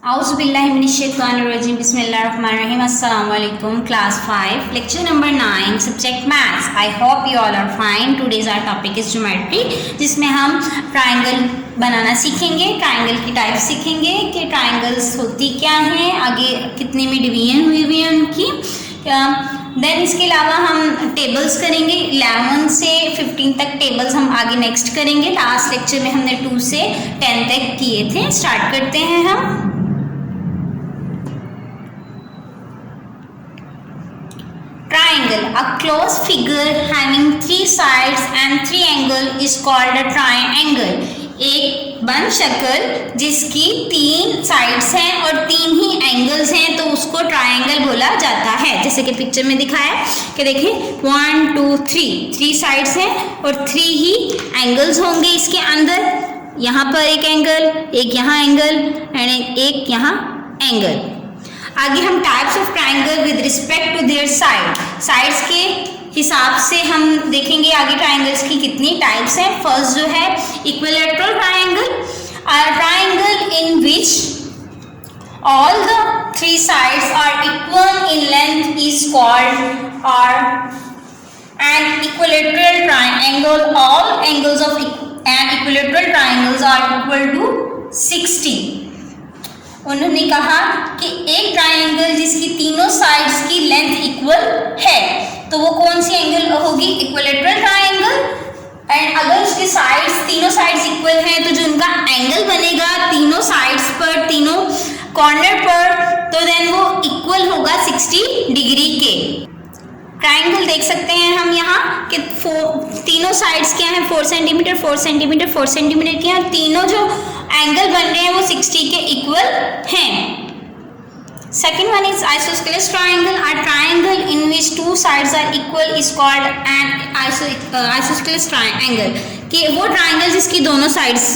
Auzubillahiminash-shaytanir-rajim. Bismillahir-rahmanir-rahim. Assalamualaikum. Class 5, lecture number 9, subject maths. I hope you all are fine. Today's our topic is geometry, जिसमें हम triangle बनाना सीखेंगे, triangle की type सीखेंगे कि triangles होती क्या हैं, आगे कितने में डिवीजन हुई है उनकी। देन इसके अलावा हम टेबल्स करेंगे, 11 से 15 तक टेबल्स हम आगे नेक्स्ट करेंगे। लास्ट लेक्चर में हमने 2 से 10 तक किए थे। स्टार्ट करते हैं हम। Triangle, a closed figure having 3 sides and 3 angles is called a triangle. एक बंद शक्ल जिसकी 3 साइड्स हैं और 3 ही एंगल्स हैं तो उसको ट्राइंगल बोला जाता है। जैसे कि पिक्चर में दिखाया कि देखिए 1 2 3 साइड्स हैं और 3 ही एंगल्स होंगे इसके अंदर। यहाँ पर एक एंगल, एक यहाँ एंगल एंड एक यहाँ एंगल। आगे हम types of triangle with respect to their sides के हिसाब से हम देखेंगे आगे ट्राइंगल्स की कितनी टाइप्स हैं। फर्स्ट जो है equilateral triangle, triangle in which all the 3 sides are equal in length is called an equilateral triangle. All angles of an equilateral triangles are equal to 60। उन्होंने कहा कि एक ट्राइंगल जिसकी तीनों साइड्स की लेंथ इक्वल है तो वो कौन सी एंगल होगी? Equilateral triangle. एंड अगर उसके साइड्स तीनों साइड्स इक्वल हैं तो जो उनका एंगल बनेगा तीनों साइड्स पर, तीनों कॉर्नर पर, तो देन वो इक्वल होगा 60 डिग्री के। ट्राइंगल देख सकते हैं हम यहाँ कि तीनों साइड्स क्या हैं, 4 सेंटीमीटर 4 सेंटीमीटर 4 सेंटीमीटर के हैं और तीनों जो एंगल बन रहे हैं वो 60 के इक्वल हैं। Second one is isosceles triangle. A triangle in which 2 sides are equal is called an isosceles triangle. कि वो ट्राइंगल जिसकी दोनों साइड्स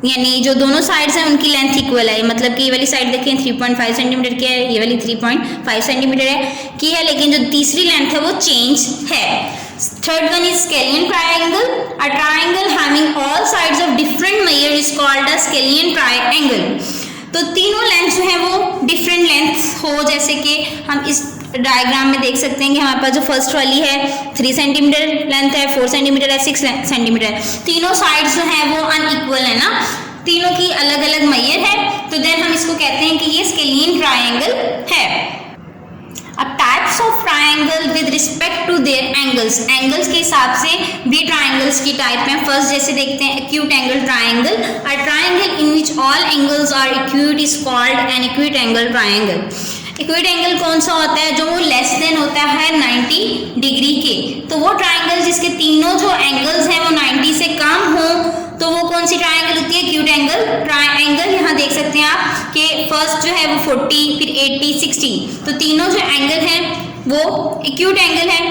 यानी जो दोनों साइड्स हैं उनकी लेंथ इक्वल है। मतलब कि ये वाली साइड देखें 3.5 सेंटीमीटर की है, ये वाली 3.5 सेंटीमीटर है की है, लेकिन जो तीसरी लेंथ है वो चेंज है। Third one is scalene triangle. A triangle having all sides of different measure is called a scalene triangle. तो तीनों लेंथ जो है वो डिफरेंट लेंथ हो, जैसे कि हम इस डायग्राम में देख सकते हैं कि हमारे पास जो फर्स्ट वाली है 3 सेंटीमीटर लेंथ है, 4 सेंटीमीटर है, 6 सेंटीमीटर है। तीनों साइड्स जो है वो अनइक्वल है ना, तीनों की अलग अलग मेजर है, तो देन हम इसको कहते हैं कि ये स्केलियन ट्राइंगल है। अब types of triangle with respect to their angles, angles के हिसाब से भी ट्राइंगल्स की टाइप में। फर्स्ट जैसे देखते हैं acute angle triangle. A triangle in which all angles are acute is called an acute angle triangle. Acute angle कौन सा होता है? जो लेस देन होता है 90 डिग्री के। तो वो ट्राइंगल जिसके तीनों जो एंगल्स हैं वो 90 से कम हो तो वो कौन सी ट्राइंगल होती है? Acute angle triangle. यहाँ देख सकते हैं आप कि फर्स्ट जो है वो 40, फिर 80, 60, तो तीनों जो एंगल हैं वो एक्यूट एंगल है।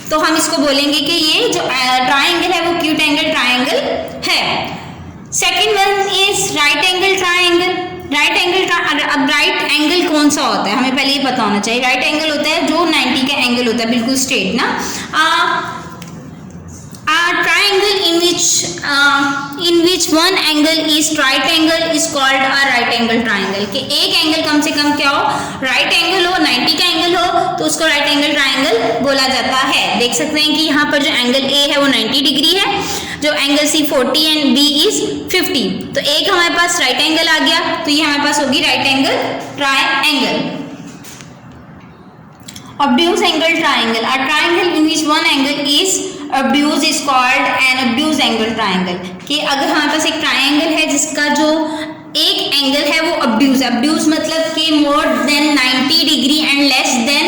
तो हम इसको बोलेंगे कि ये जो ट्राइंगल है वो एक्यूट एंगल ट्राइंगल है। Second one is right angle triangle. Right angle, अब राइट एंगल कौन सा होता है हमें पहले ये पता होना चाहिए। राइट एंगल होता है जो 90 का एंगल होता है, बिल्कुल स्ट्रेट ना। Triangle in which one angle is right angle is called a right angle triangle। कि एक एंगल कम से कम क्या हो, राइट एंगल हो, 90 का एंगल हो तो उसको राइट एंगल ट्राइंगल बोला जाता है। देख सकते हैं कि यहाँ पर जो एंगल ए है वो 90 डिग्री है, जो angle C 40 and B is 50। तो एक हमारे पास राइट एंगल आ गया तो ये हमारे पास होगी right angle triangle. Obtuse angle triangle। A triangle in which one angle is obtuse is called an obtuse angle triangle। कि अगर हमारे पास एक ट्राइंगल है जिसका जो एक एंगल है वो obtuse है। obtuse मतलब कि more than 90 degree and less than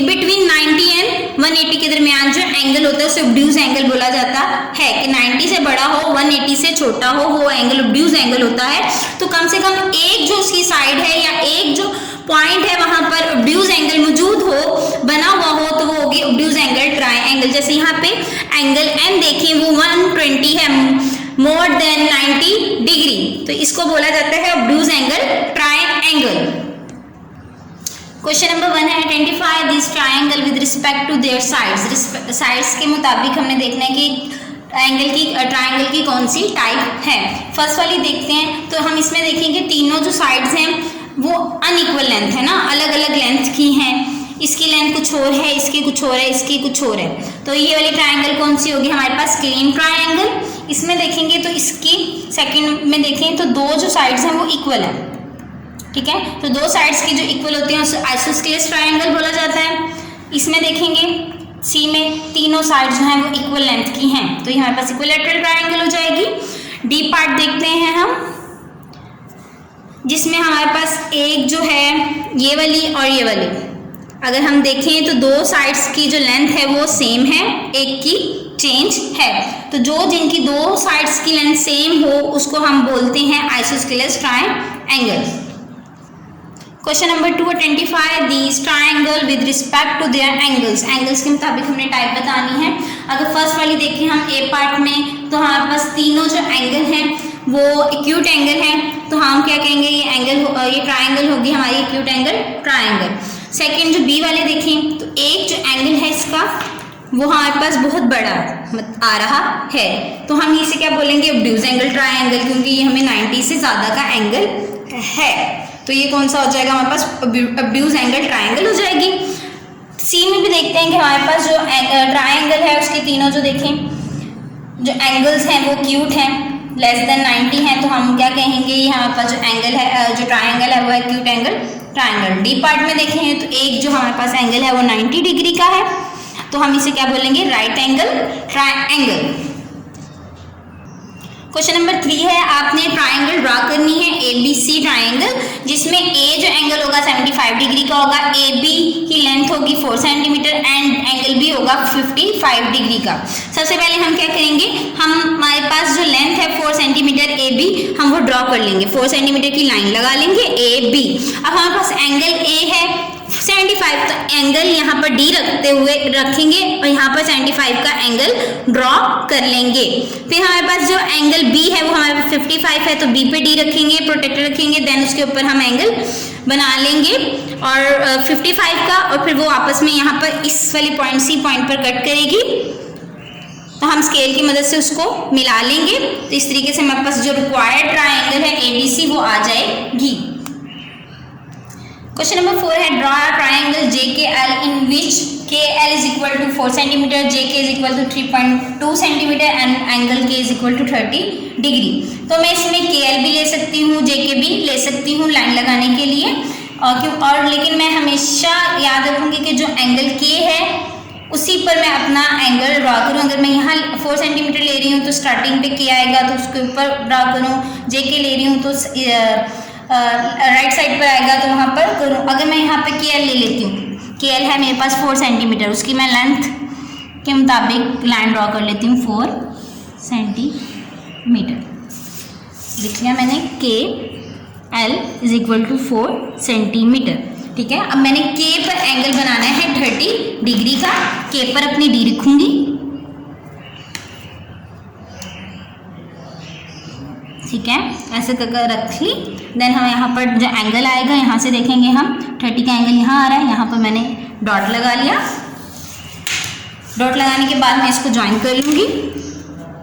between 90 and 180 के दरमियान जो एंगल होता है उसे obtuse एंगल बोला जाता है। कि 90 से बड़ा हो, 180 से छोटा हो, वो एंगल obtuse एंगल होता है। तो कम से कम एक जो उसकी साइड है या एक जो पॉइंट है वहां पर obtuse एंगल मौजूद हो, बना हुआ हो, तो वो होगी obtuse एंगल ट्राइंगल। जैसे यहाँ पे एंगल एन देखें वो 120 है, मोर देन 90 डिग्री, तो इसको बोला जाता है obtuse angle triangle. Question number 1 है identify this triangle with respect to their sides. Sides के मुताबिक हमने देखना है कि ट्राइंगल की कौन सी टाइप है। फर्स्ट वाली देखते हैं, तो हम इसमें देखेंगे तीनों जो साइड्स हैं वो अनइक्वल लेंथ है ना, अलग अलग लेंथ की हैं। इसकी लेंथ कुछ और है, इसकी कुछ और है, इसकी कुछ और है। तो ये वाली ट्राइंगल कौन सी होगी हमारे पास, क्लीन ट्राइंगल। इसमें देखेंगे तो इसकी सेकंड में देखें तो दो जो साइड्स हैं वो इक्वल है, ठीक है। तो दो साइड्स की जो इक्वल होती हैं उसे आइसोस्केलेस ट्राइंगल बोला जाता है। इसमें देखेंगे सी में तीनों साइड्स जो हैं वो इक्वल लेंथ की हैं, तो ये हमारे पास इक्विलैटरल ट्राइंगल हो जाएगी। डी पार्ट देखते हैं हम, जिसमें हमारे पास एक जो है ये वाली और ये वाली, अगर हम देखें तो दो साइड्स की जो लेंथ है वो सेम है, एक की चेंज है। तो जो जिनकी दो साइड्स की लेंथ सेम हो उसको हम बोलते हैं isosceles triangle. Question number 2, identify these triangle with respect to their angles. Angles के मुताबिक हमने टाइप बतानी है। अगर फर्स्ट वाली देखें हम ए पार्ट में, तो हमारे पास तीनों जो एंगल हैं वो एक्यूट एंगल हैं, तो हम क्या कहेंगे, ये ट्राइंगल होगी हमारी एक्यूट एंगल ट्राइंगल। सेकेंड जो बी वाले देखें, तो एक जो एंगल है इसका वो हमारे पास बहुत बड़ा आ रहा है, तो हम इसे क्या बोलेंगे, ऑब्ट्यूज एंगल ट्राइंगल, क्योंकि ये हमें 90 से ज़्यादा का एंगल है। तो ये कौन सा हो जाएगा हमारे पास, ऑब्ट्यूज एंगल ट्राइंगल हो जाएगी। सी में भी देखते हैं कि हमारे पास जो ट्राइंगल है उसके तीनों जो देखें जो एंगल्स हैं वो एक्यूट हैं, लेस देन 90 हैं, तो हम क्या कहेंगे, ये हमारे पास जो एंगल है जो ट्राइंगल है वो है acute angle triangle. D part में देखें तो एक जो हमारे पास एंगल है वो 90 डिग्री का है, तो हम इसे क्या बोलेंगे, right angle triangle. Question number 3 है, आपने ट्राइंगल ड्रा करनी है ABC ट्राइंगल, जिसमें ए जो एंगल होगा 75 डिग्री का होगा, AB की लेंथ होगी 4 सेंटीमीटर एंड एंगल भी होगा 55 डिग्री का। सबसे पहले हम क्या करेंगे, हमारे पास जो लेंथ है 4 सेंटीमीटर AB हम वो ड्रॉ कर लेंगे, 4 सेंटीमीटर की लाइन लगा लेंगे AB। अब हमारे पास एंगल A है 75, तो एंगल यहाँ पर D रखते हुए रखेंगे और यहाँ पर 75 का एंगल ड्रॉ कर लेंगे। फिर हमारे पास जो एंगल B है वो हमारे पास 55 है, तो B पे D रखेंगे, प्रोटेक्टर रखेंगे, देन उसके ऊपर हम एंगल बना लेंगे और 55 का, और फिर वो आपस में यहाँ पर इस वाली पॉइंट C पॉइंट पर कट करेगी, तो हम स्केल की मदद से उसको मिला लेंगे। तो इस तरीके से हमारे पास जो रिक्वायर्ड ट्राइंगल है ABC वो आ जाएगी। क्वेश्चन नंबर 4 है, draw triangle JKL in which KL is equal to 4 centimetre, JK is equal to 3.2 centimetre and angle K is equal to 30 degree. तो मैं इसमें KL भी ले सकती हूँ, JK भी ले सकती हूँ लाइन लगाने के लिए, और लेकिन मैं हमेशा याद रखूँगी कि जो एंगल K है उसी पर मैं अपना एंगल ड्रॉ करूँ। अगर मैं यहाँ 4 सेंटीमीटर ले रही हूँ तो स्टार्टिंग पे K आएगा, तो उसके ऊपर ड्रॉ करूँ। JK ले रही हूँ तो राइट साइड पर आएगा, तो वहाँ पर करूँ। अगर मैं यहाँ पे KL ले लेती हूँ, KL है मेरे पास 4 सेंटीमीटर, उसकी मैं लेंथ के मुताबिक लाइन ड्रॉ कर लेती हूँ 4 सेंटीमीटर। लिख लिया मैंने KL is equal to 4 centimetre, ठीक है। अब मैंने K पर एंगल बनाना है 30 डिग्री का, K पर अपनी D रखूँगी, ठीक है, ऐसे करके रख ली। देन हम यहाँ पर जो एंगल आएगा यहाँ से देखेंगे हम 30 का एंगल यहाँ आ रहा है, यहाँ पर मैंने डॉट लगा लिया। डॉट लगाने के बाद मैं इसको ज्वाइन कर लूँगी।